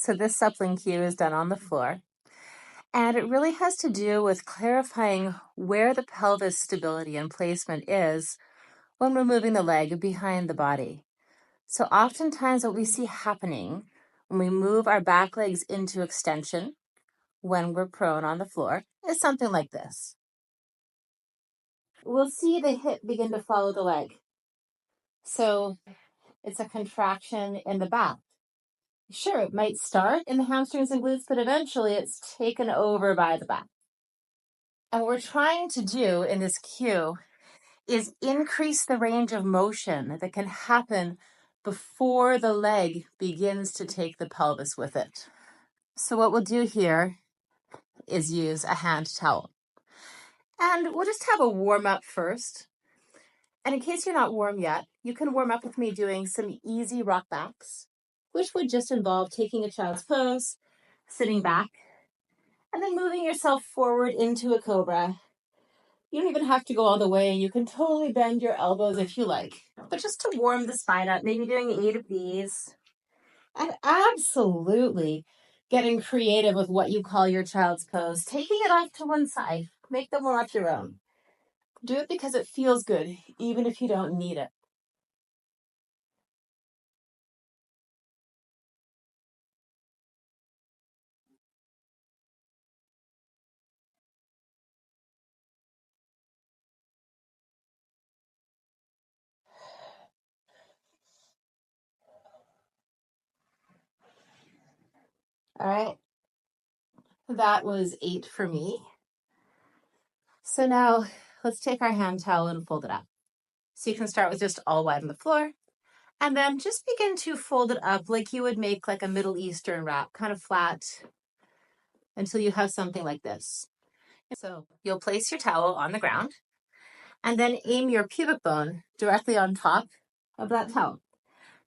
So this suppling cue is done on the floor, and it really has to do with clarifying where the pelvis stability and placement is when we're moving the leg behind the body. So oftentimes what we see happening when we move our back legs into extension when we're prone on the floor is something like this. We'll see the hip begin to follow the leg. So it's a contraction in the back. Sure, it might start in the hamstrings and glutes, but eventually it's taken over by the back. And what we're trying to do in this cue is increase the range of motion that can happen before the leg begins to take the pelvis with it. So what we'll do here is use a hand towel. And we'll just have a warm up first. And in case you're not warm yet, you can warm up with me doing some easy rock backs, which would just involve taking a child's pose, sitting back, and then moving yourself forward into a cobra. You don't even have to go all the way. You can totally bend your elbows if you like. But just to warm the spine up, maybe doing 8 of these. And absolutely getting creative with what you call your child's pose. Taking it off to one side. Make them warm up your own. Do it because it feels good, even if you don't need it. All right. That was 8 for me. So now let's take our hand towel and fold it up. So you can start with just all wide on the floor. And then just begin to fold it up like you would make like a Middle Eastern wrap, kind of flat, until you have something like this. So you'll place your towel on the ground and then aim your pubic bone directly on top of that towel.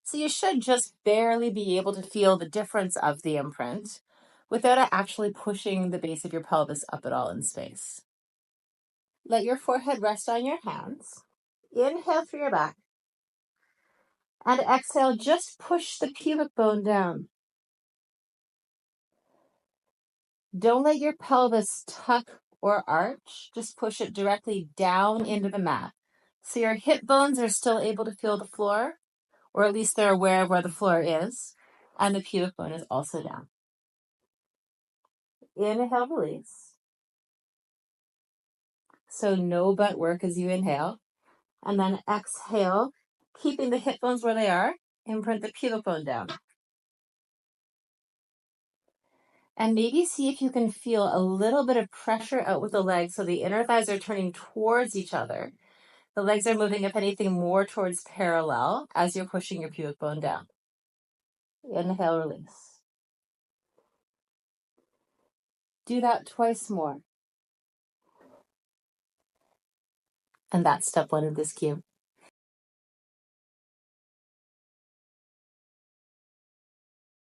So you should just barely be able to feel the difference of the imprint without it actually pushing the base of your pelvis up at all in space. Let your forehead rest on your hands. Inhale through your back. And exhale, just push the pubic bone down. Don't let your pelvis tuck or arch. Just push it directly down into the mat. So your hip bones are still able to feel the floor, or at least they're aware of where the floor is, and the pubic bone is also down. Inhale, release. So no butt work as you inhale. And then exhale, keeping the hip bones where they are, imprint the pubic bone down. And maybe see if you can feel a little bit of pressure out with the legs so the inner thighs are turning towards each other. The legs are moving, if anything, more towards parallel as you're pushing your pubic bone down. Inhale, release. Do that twice more. And that's step 1 of this cue.